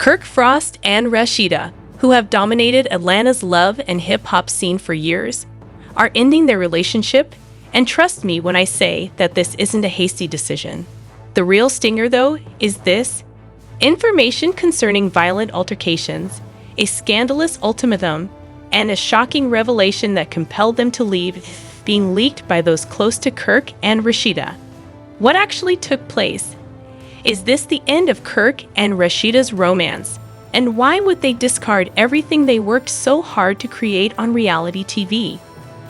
Kirk Frost and Rasheeda, who have dominated Atlanta's love and hip-hop scene for years, are ending their relationship, and trust me when I say that this isn't a hasty decision. The real stinger, though, is this: information concerning violent altercations, a scandalous ultimatum, and a shocking revelation that compelled them to leave being leaked by those close to Kirk and Rasheeda. What actually took place? Is this the end of Kirk and Rasheeda's romance? And why would they discard everything they worked so hard to create on reality TV?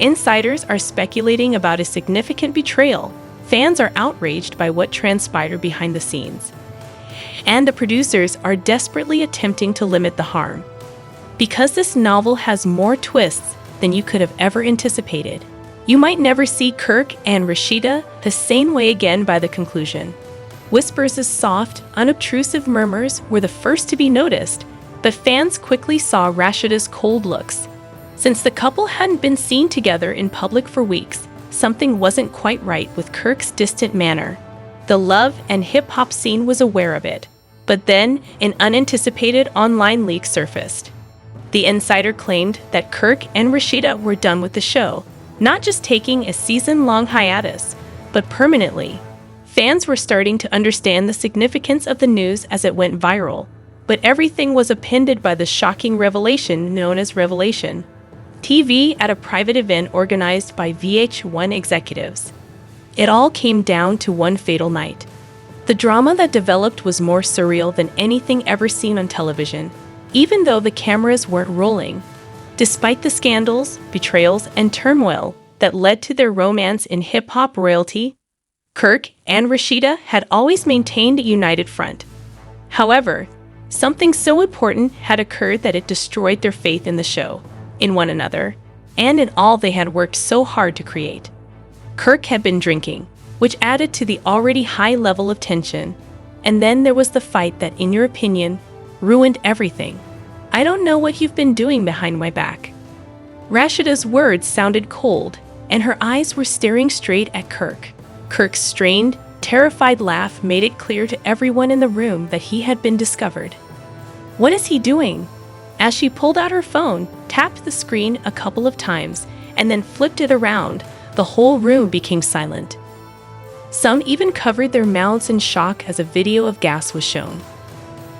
Insiders are speculating about a significant betrayal. Fans are outraged by what transpired behind the scenes. And the producers are desperately attempting to limit the harm. Because this novel has more twists than you could have ever anticipated, you might never see Kirk and Rasheeda the same way again by the conclusion. Whispers' soft, unobtrusive murmurs were the first to be noticed, but fans quickly saw Rasheeda's cold looks. Since the couple hadn't been seen together in public for weeks, something wasn't quite right with Kirk's distant manner. The love and hip-hop scene was aware of it, but then an unanticipated online leak surfaced. The insider claimed that Kirk and Rasheeda were done with the show, not just taking a season-long hiatus, but permanently. Fans were starting to understand the significance of the news as it went viral, but everything was appended by the shocking revelation known as Revelation TV at a private event organized by VH1 executives. It all came down to one fatal night. The drama that developed was more surreal than anything ever seen on television, even though the cameras weren't rolling. Despite the scandals, betrayals, and turmoil that led to their romance in hip-hop royalty, Kirk and Rasheeda had always maintained a united front. However, something so important had occurred that it destroyed their faith in the show, in one another, and in all they had worked so hard to create. Kirk had been drinking, which added to the already high level of tension, and then there was the fight that, in your opinion, ruined everything. "I don't know what you've been doing behind my back." Rasheeda's words sounded cold, and her eyes were staring straight at Kirk. Kirk's strained, terrified laugh made it clear to everyone in the room that he had been discovered. "What is he doing?" As she pulled out her phone, tapped the screen a couple of times, and then flipped it around, the whole room became silent. Some even covered their mouths in shock as a video of gas was shown.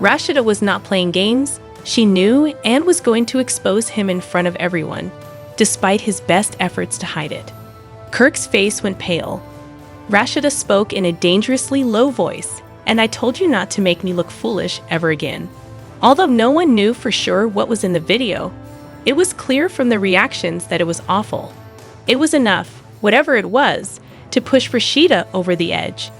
Rasheeda was not playing games. She knew and was going to expose him in front of everyone, despite his best efforts to hide it. Kirk's face went pale. Rasheeda spoke in a dangerously low voice, "And I told you not to make me look foolish ever again." Although no one knew for sure what was in the video, it was clear from the reactions that it was awful. It was enough, whatever it was, to push Rasheeda over the edge.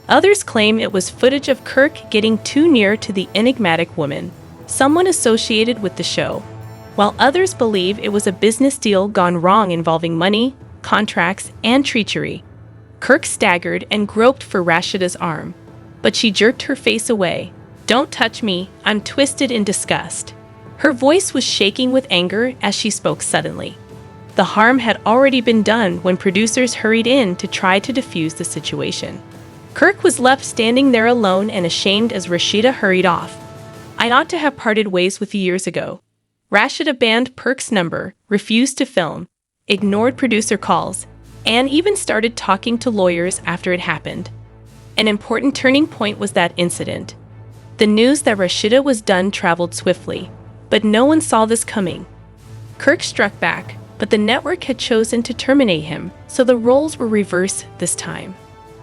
Others claim it was footage of Kirk getting too near to the enigmatic woman, someone associated with the show, while others believe it was a business deal gone wrong involving money, contracts, and treachery. Kirk staggered and groped for Rasheeda's arm, but she jerked her face away. "Don't touch me, I'm twisted in disgust." Her voice was shaking with anger as she spoke suddenly. The harm had already been done when producers hurried in to try to defuse the situation. Kirk was left standing there alone and ashamed as Rasheeda hurried off. "I ought to have parted ways with you years ago." Rasheeda banned Kirk's number, refused to film, ignored producer calls, and even started talking to lawyers after it happened. An important turning point was that incident. The news that Rasheeda was done traveled swiftly, but no one saw this coming. Kirk struck back, but the network had chosen to terminate him, so the roles were reversed this time.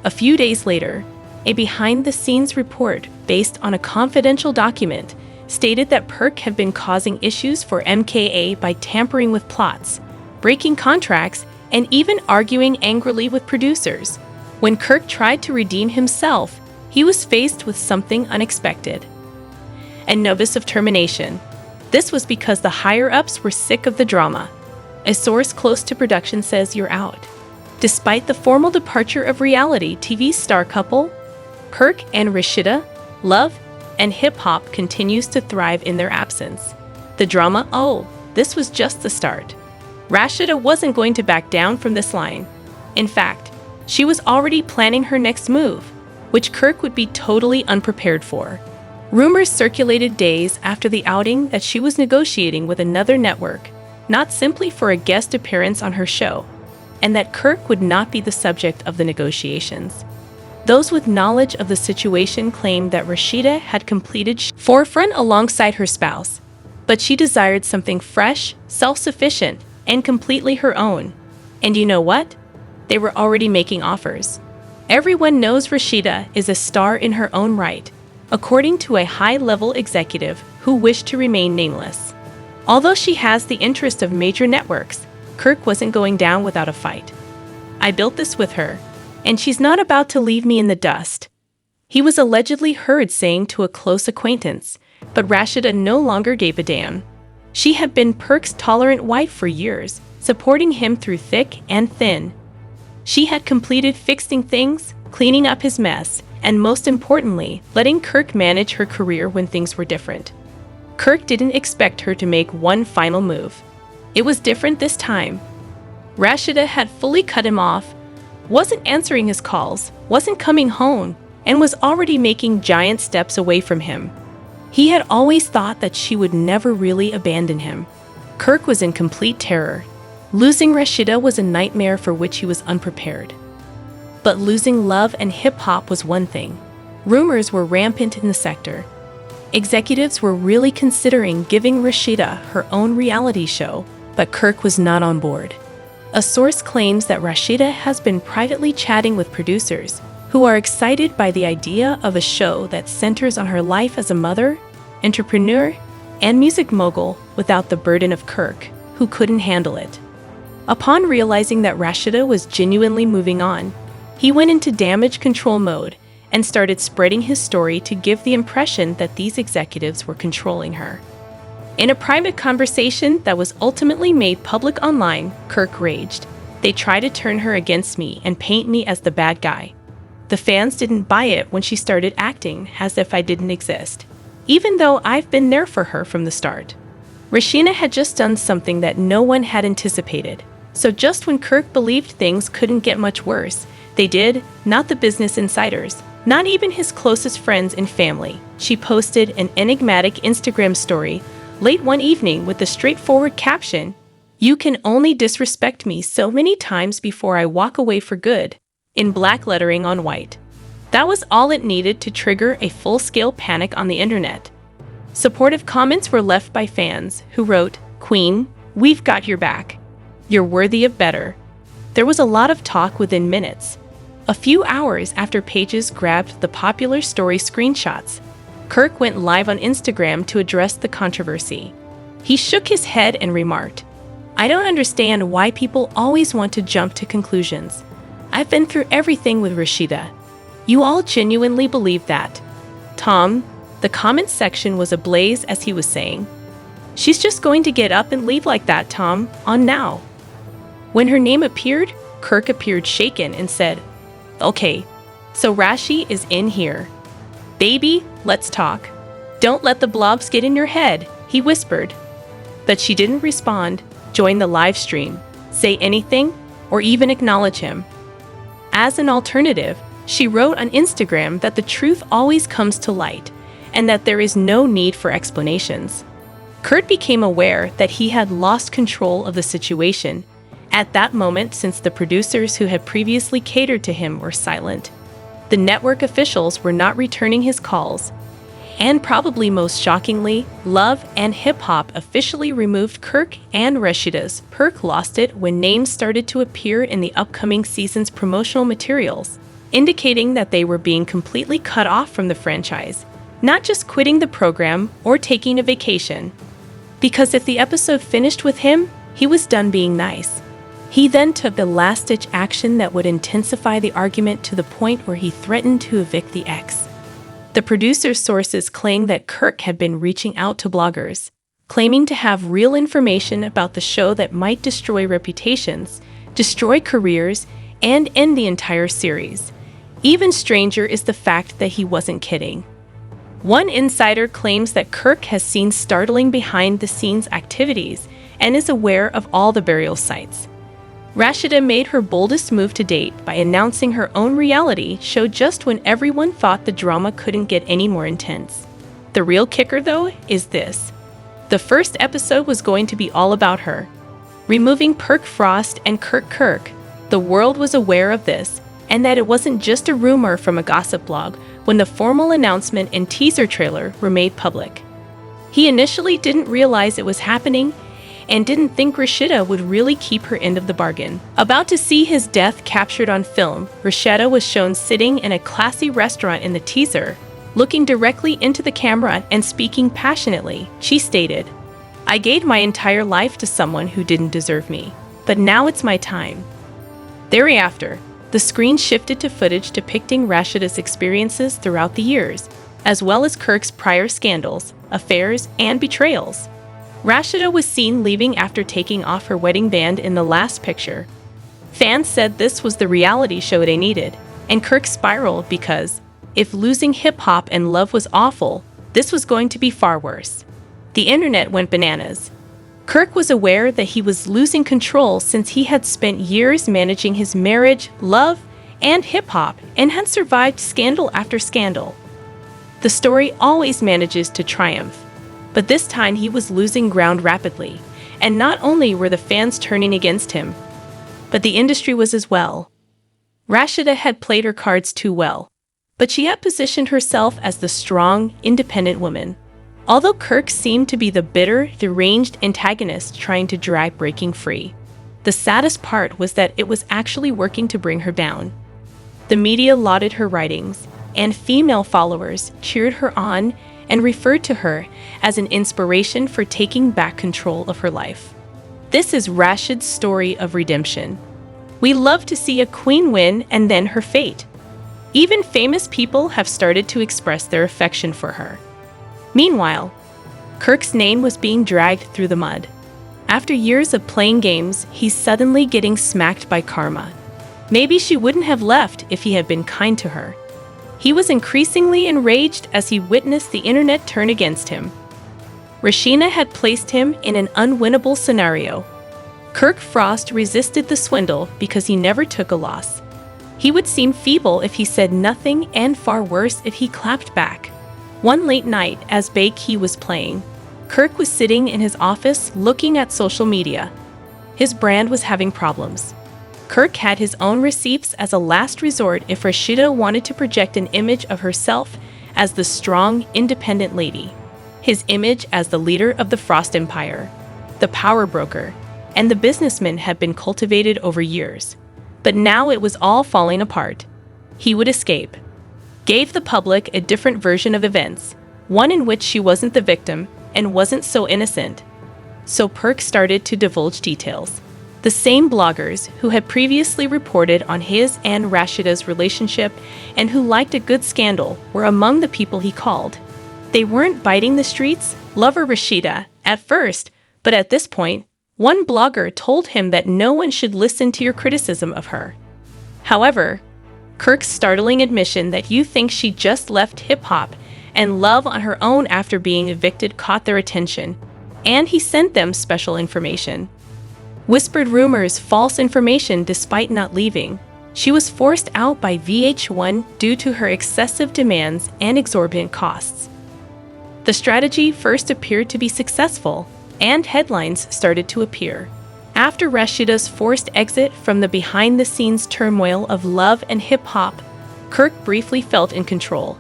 A few days later, a behind-the-scenes report based on a confidential document stated that Kirk had been causing issues for MKA by tampering with plots, breaking contracts, and even arguing angrily with producers. When Kirk tried to redeem himself, he was faced with something unexpected: a notice of termination. This was because the higher-ups were sick of the drama. A source close to production says you're out. Despite the formal departure of reality TV star couple, Kirk and Rasheeda, love and hip-hop continues to thrive in their absence. The drama, this was just the start. Rasheeda wasn't going to back down from this line. In fact, she was already planning her next move, which Kirk would be totally unprepared for. Rumors circulated days after the outing that she was negotiating with another network, not simply for a guest appearance on her show, and that Kirk would not be the subject of the negotiations. Those with knowledge of the situation claimed that Rasheeda had completed forefront alongside her spouse, but she desired something fresh, self-sufficient, and completely her own. And you know what? They were already making offers. Everyone knows Rasheeda is a star in her own right, according to a high-level executive who wished to remain nameless. Although she has the interest of major networks, Kirk wasn't going down without a fight. I built this with her, and she's not about to leave me in the dust. He was allegedly heard saying to a close acquaintance, but Rasheeda no longer gave a damn. She had been Kirk's tolerant wife for years, supporting him through thick and thin. She had completed fixing things, cleaning up his mess, and most importantly, letting Kirk manage her career when things were different. Kirk didn't expect her to make one final move. It was different this time. Rasheeda had fully cut him off, wasn't answering his calls, wasn't coming home, and was already making giant steps away from him. He had always thought that she would never really abandon him. Kirk was in complete terror. Losing Rasheeda was a nightmare for which he was unprepared. But losing love and hip-hop was one thing. Rumors were rampant in the sector. Executives were really considering giving Rasheeda her own reality show, but Kirk was not on board. A source claims that Rasheeda has been privately chatting with producers who are excited by the idea of a show that centers on her life as a mother, entrepreneur, and music mogul without the burden of Kirk, who couldn't handle it. Upon realizing that Rasheeda was genuinely moving on, he went into damage control mode and started spreading his story to give the impression that these executives were controlling her. In a private conversation that was ultimately made public online, Kirk raged. "They try to turn her against me and paint me as the bad guy. The fans didn't buy it when she started acting as if I didn't exist, even though I've been there for her from the start." Rasheeda had just done something that no one had anticipated. So just when Kirk believed things couldn't get much worse, they did, not the business insiders, not even his closest friends and family. She posted an enigmatic Instagram story late one evening with the straightforward caption, "You can only disrespect me so many times before I walk away for good," in black lettering on white. That was all it needed to trigger a full-scale panic on the internet. Supportive comments were left by fans who wrote, "Queen, we've got your back. You're worthy of better." There was a lot of talk within minutes. A few hours after pages grabbed the popular story screenshots, Kirk went live on Instagram to address the controversy. He shook his head and remarked, "I don't understand why people always want to jump to conclusions. I've been through everything with Rasheeda. You all genuinely believe that?" "Tom," the comment section was ablaze as he was saying, "She's just going to get up and leave like that, Tom, on now." When her name appeared, Kirk appeared shaken and said, "Okay, so Rashi is in here. Baby, let's talk. Don't let the blobs get in your head," he whispered. But she didn't respond, join the live stream, say anything, or even acknowledge him. As an alternative, she wrote on Instagram that the truth always comes to light, and that there is no need for explanations. Kirk became aware that he had lost control of the situation at that moment, since the producers who had previously catered to him were silent. The network officials were not returning his calls. And probably most shockingly, Love and Hip Hop officially removed Kirk and Rasheeda's. Kirk lost it when names started to appear in the upcoming season's promotional materials, indicating that they were being completely cut off from the franchise, not just quitting the program or taking a vacation. Because if the episode finished with him, he was done being nice. He then took the last-ditch action that would intensify the argument to the point where he threatened to evict the ex. The producer's sources claim that Kirk had been reaching out to bloggers, claiming to have real information about the show that might destroy reputations, destroy careers, and end the entire series. Even stranger is the fact that he wasn't kidding. One insider claims that Kirk has seen startling behind-the-scenes activities and is aware of all the burial sites. Rasheeda made her boldest move to date by announcing her own reality show just when everyone thought the drama couldn't get any more intense. The real kicker, though, is this. The first episode was going to be all about her. Removing Kirk Frost and Kirk. The world was aware of this, and that it wasn't just a rumor from a gossip blog when the formal announcement and teaser trailer were made public. He initially didn't realize it was happening and didn't think Rasheeda would really keep her end of the bargain. About to see his death captured on film, Rasheeda was shown sitting in a classy restaurant in the teaser, looking directly into the camera and speaking passionately. She stated, "I gave my entire life to someone who didn't deserve me, but now it's my time." Thereafter, the screen shifted to footage depicting Rasheeda's experiences throughout the years, as well as Kirk's prior scandals, affairs, and betrayals. Rasheeda was seen leaving after taking off her wedding band in the last picture. Fans said this was the reality show they needed, and Kirk spiraled because, if losing hip-hop and love was awful, this was going to be far worse. The internet went bananas. Kirk was aware that he was losing control since he had spent years managing his marriage, love, and hip-hop and had survived scandal after scandal. The story always manages to triumph, but this time he was losing ground rapidly, and not only were the fans turning against him, but the industry was as well. Rasheeda had played her cards too well, but she had positioned herself as the strong, independent woman. Although Kirk seemed to be the bitter, deranged antagonist trying to drag breaking free, the saddest part was that it was actually working to bring her down. The media lauded her writings, and female followers cheered her on and referred to her as an inspiration for taking back control of her life. This is Rasheeda's story of redemption. We love to see a queen win and then her fate. Even famous people have started to express their affection for her. Meanwhile, Kirk's name was being dragged through the mud. After years of playing games, he's suddenly getting smacked by karma. Maybe she wouldn't have left if he had been kind to her. He was increasingly enraged as he witnessed the internet turn against him. Rasheeda had placed him in an unwinnable scenario. Kirk Frost resisted the swindle because he never took a loss. He would seem feeble if he said nothing and far worse if he clapped back. One late night, as Key was playing, Kirk was sitting in his office looking at social media. His brand was having problems. Kirk had his own receipts as a last resort if Rasheeda wanted to project an image of herself as the strong, independent lady. His image as the leader of the Frost Empire, the power broker, and the businessman had been cultivated over years. But now it was all falling apart. He would escape. Gave the public a different version of events, one in which she wasn't the victim and wasn't so innocent. So Kirk started to divulge details. The same bloggers who had previously reported on his and Rasheeda's relationship and who liked a good scandal were among the people he called. They weren't biting the streets, lover Rasheeda, at first, but at this point, one blogger told him that no one should listen to your criticism of her. However, Kirk's startling admission that you think she just left hip-hop and love on her own after being evicted caught their attention, and he sent them special information. Whispered rumors, false information despite not leaving. She was forced out by VH1 due to her excessive demands and exorbitant costs. The strategy first appeared to be successful, and headlines started to appear. After Rasheeda's forced exit from the behind-the-scenes turmoil of love and hip-hop, Kirk briefly felt in control.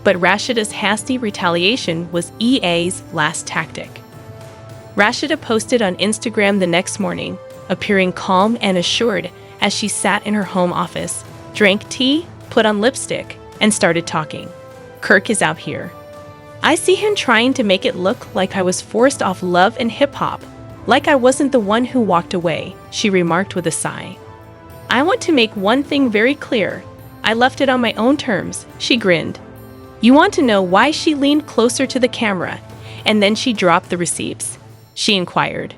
But Rasheeda's hasty retaliation was EA's last tactic. Rasheeda posted on Instagram the next morning, appearing calm and assured as she sat in her home office, drank tea, put on lipstick, and started talking. Kirk is out here. I see him trying to make it look like I was forced off love and hip-hop, like I wasn't the one who walked away, she remarked with a sigh. I want to make one thing very clear. I left it on my own terms, she grinned. You want to know why she leaned closer to the camera, and then she dropped the receipts? She inquired.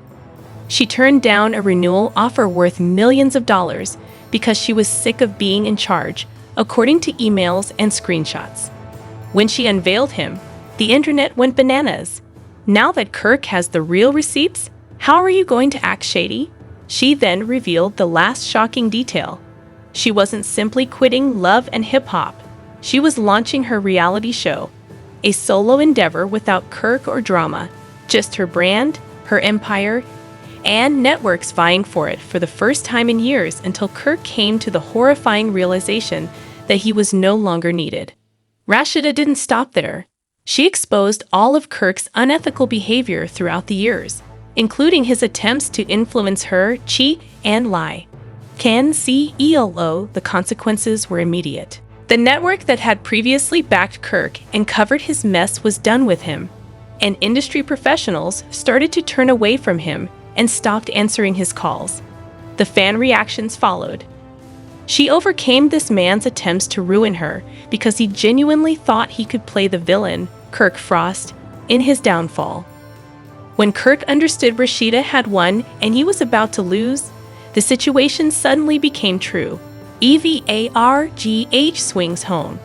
She turned down a renewal offer worth millions of dollars because she was sick of being in charge, according to emails and screenshots. When she unveiled him, the internet went bananas. Now that Kirk has the real receipts, how are you going to act shady? She then revealed the last shocking detail. She wasn't simply quitting love and hip-hop. She was launching her reality show, a solo endeavor without Kirk or drama, just her brand, her empire, and networks vying for it for the first time in years until Kirk came to the horrifying realization that he was no longer needed. Rasheeda didn't stop there. She exposed all of Kirk's unethical behavior throughout the years, including his attempts to influence her, cheat, and lie. The consequences were immediate. The network that had previously backed Kirk and covered his mess was done with him, and industry professionals started to turn away from him and stopped answering his calls. The fan reactions followed. She overcame this man's attempts to ruin her because he genuinely thought he could play the villain, Kirk Frost, in his downfall. When Kirk understood Rasheeda had won and he was about to lose, the situation suddenly became true. EVARGH swings home.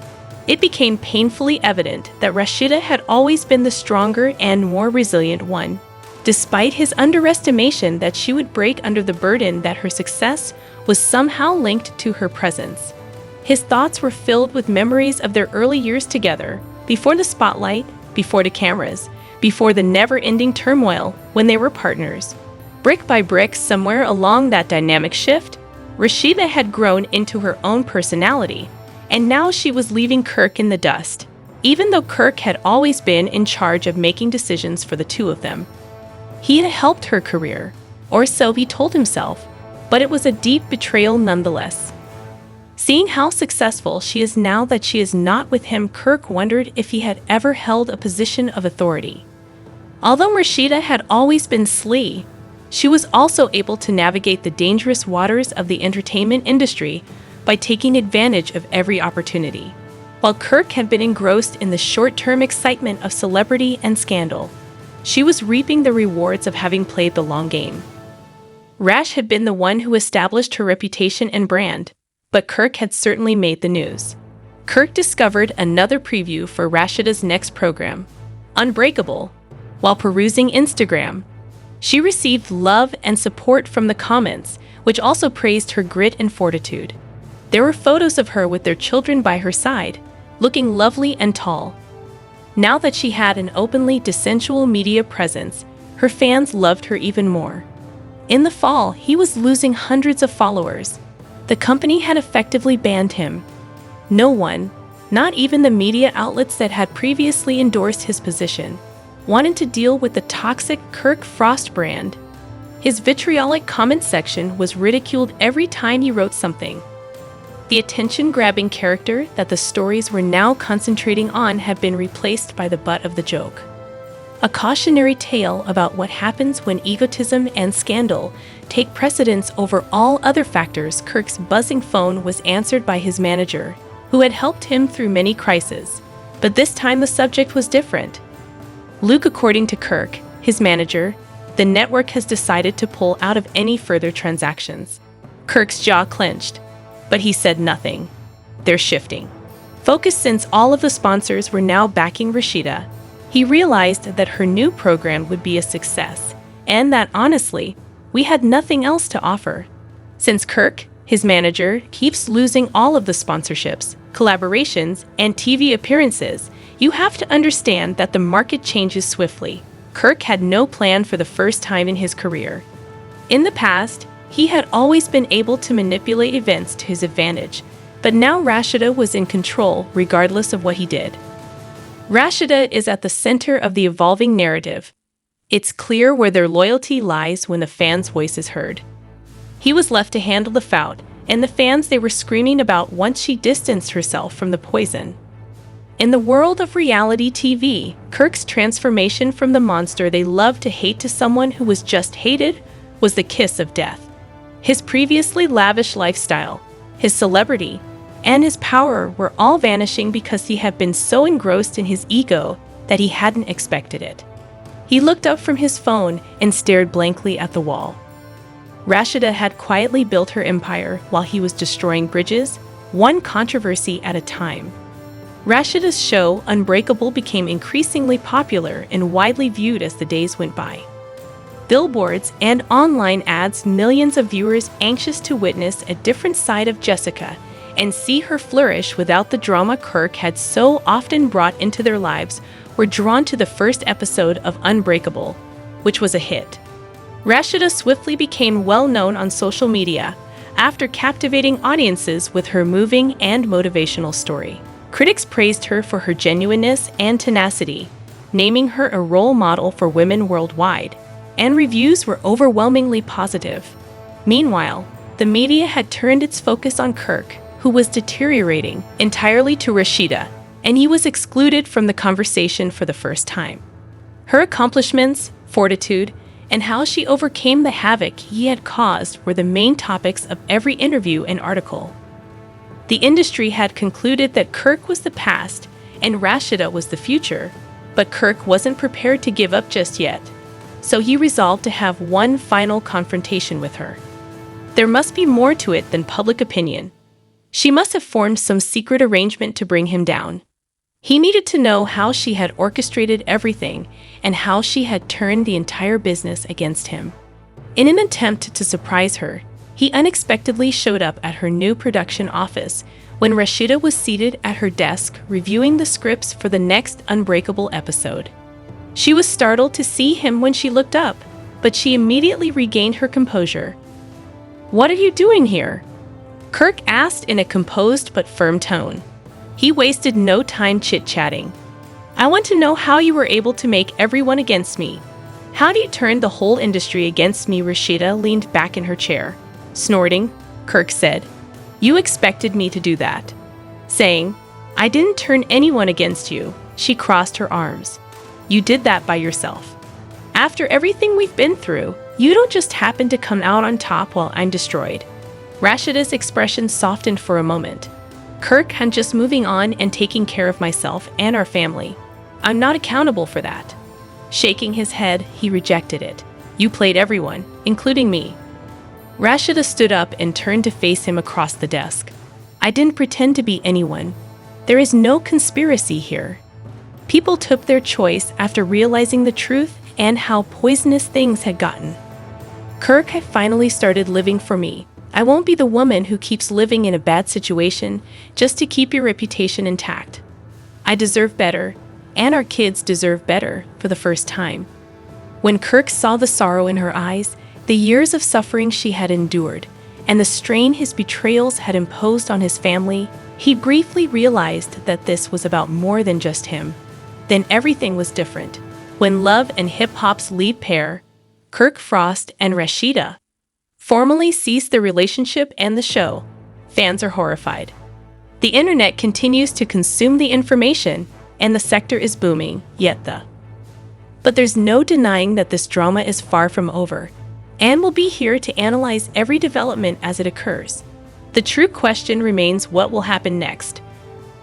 It became painfully evident that Rasheeda had always been the stronger and more resilient one, despite his underestimation that she would break under the burden that her success was somehow linked to her presence. His thoughts were filled with memories of their early years together, before the spotlight, before the cameras, before the never-ending turmoil when they were partners. Brick by brick, somewhere along that dynamic shift, Rasheeda had grown into her own personality, and now she was leaving Kirk in the dust, even though Kirk had always been in charge of making decisions for the two of them. He had helped her career, or so he told himself, but it was a deep betrayal nonetheless. Seeing how successful she is now that she is not with him, Kirk wondered if he had ever held a position of authority. Although Rasheeda had always been sly, she was also able to navigate the dangerous waters of the entertainment industry by taking advantage of every opportunity. While Kirk had been engrossed in the short-term excitement of celebrity and scandal, she was reaping the rewards of having played the long game. Rash had been the one who established her reputation and brand, but Kirk had certainly made the news. Kirk discovered another preview for Rasheeda's next program, Unbreakable, while perusing Instagram. She received love and support from the comments, which also praised her grit and fortitude. There were photos of her with their children by her side, looking lovely and tall. Now that she had an openly sensual media presence, her fans loved her even more. In the fall, he was losing hundreds of followers. The company had effectively banned him. No one, not even the media outlets that had previously endorsed his position, wanted to deal with the toxic Kirk Frost brand. His vitriolic comment section was ridiculed every time he wrote something. The attention-grabbing character that the stories were now concentrating on had been replaced by the butt of the joke. A cautionary tale about what happens when egotism and scandal take precedence over all other factors. Kirk's buzzing phone was answered by his manager, who had helped him through many crises. But this time the subject was different. Luke, according to Kirk, his manager, the network has decided to pull out of any further transactions. Kirk's jaw clenched, but he said nothing. They're shifting focus since all of the sponsors were now backing Rasheeda. He realized that her new program would be a success, and that honestly, we had nothing else to offer. Since Kirk, his manager, keeps losing all of the sponsorships, collaborations, and TV appearances, you have to understand that the market changes swiftly. Kirk had no plan for the first time in his career. In the past, he had always been able to manipulate events to his advantage, but now Rasheeda was in control regardless of what he did. Rasheeda is at the center of the evolving narrative. It's clear where their loyalty lies when the fans' voice is heard. He was left to handle the foul, and the fans they were screaming about once she distanced herself from the poison. In the world of reality TV, Kirk's transformation from the monster they loved to hate to someone who was just hated was the kiss of death. His previously lavish lifestyle, his celebrity, and his power were all vanishing because he had been so engrossed in his ego that he hadn't expected it. He looked up from his phone and stared blankly at the wall. Rasheeda had quietly built her empire while he was destroying bridges, one controversy at a time. Rasheeda's show, Unbreakable, became increasingly popular and widely viewed as the days went by. Billboards and online ads, millions of viewers anxious to witness a different side of Jessica, and see her flourish without the drama Kirk had so often brought into their lives were drawn to the first episode of Unbreakable, which was a hit. Rasheeda swiftly became well-known on social media after captivating audiences with her moving and motivational story. Critics praised her for her genuineness and tenacity, naming her a role model for women worldwide, and reviews were overwhelmingly positive. Meanwhile, the media had turned its focus on Kirk, who was deteriorating entirely to Rasheeda, and he was excluded from the conversation for the first time. Her accomplishments, fortitude, and how she overcame the havoc he had caused were the main topics of every interview and article. The industry had concluded that Kirk was the past and Rasheeda was the future, but Kirk wasn't prepared to give up just yet, so he resolved to have one final confrontation with her. There must be more to it than public opinion. She must have formed some secret arrangement to bring him down. He needed to know how she had orchestrated everything and how she had turned the entire business against him. In an attempt to surprise her, he unexpectedly showed up at her new production office when Rasheeda was seated at her desk reviewing the scripts for the next Unbreakable episode. She was startled to see him when she looked up, but she immediately regained her composure. "What are you doing here?" Kirk asked in a composed but firm tone. He wasted no time chit-chatting. "I want to know how you were able to make everyone against me. How do you turn the whole industry against me?" Rasheeda leaned back in her chair. Snorting, Kirk said, "You expected me to do that." Saying, "I didn't turn anyone against you," she crossed her arms. "You did that by yourself. After everything we've been through, you don't just happen to come out on top while I'm destroyed." Rasheeda's expression softened for a moment. "Kirk, I'm just moving on and taking care of myself and our family. I'm not accountable for that." Shaking his head, he rejected it. "You played everyone, including me." Rasheeda stood up and turned to face him across the desk. "I didn't pretend to be anyone. There is no conspiracy here. People took their choice after realizing the truth and how poisonous things had gotten. Kirk, I finally started living for me. I won't be the woman who keeps living in a bad situation just to keep your reputation intact. I deserve better, and our kids deserve better for the first time." When Kirk saw the sorrow in her eyes, the years of suffering she had endured, and the strain his betrayals had imposed on his family, he briefly realized that this was about more than just him. Then everything was different. When Love and Hip Hop's lead pair, Kirk Frost and Rasheeda, formally ceased their relationship and the show, fans are horrified. The internet continues to consume the information, and the sector is booming, But there's no denying that this drama is far from over, and we'll be here to analyze every development as it occurs. The true question remains, what will happen next?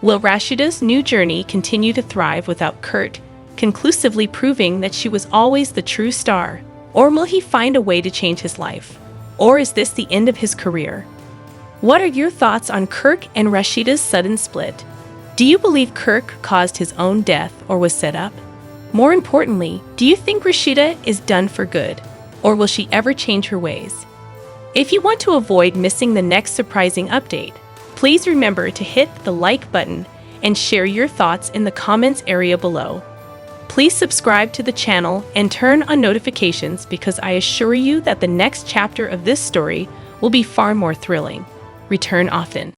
Will Rasheeda's new journey continue to thrive without Kirk conclusively proving that she was always the true star? Or will he find a way to change his life? Or is this the end of his career? What are your thoughts on Kirk and Rasheeda's sudden split? Do you believe Kirk caused his own death or was set up? More importantly, do you think Rasheeda is done for good? Or will she ever change her ways? If you want to avoid missing the next surprising update, please remember to hit the like button and share your thoughts in the comments area below. Please subscribe to the channel and turn on notifications because I assure you that the next chapter of this story will be far more thrilling. Return often.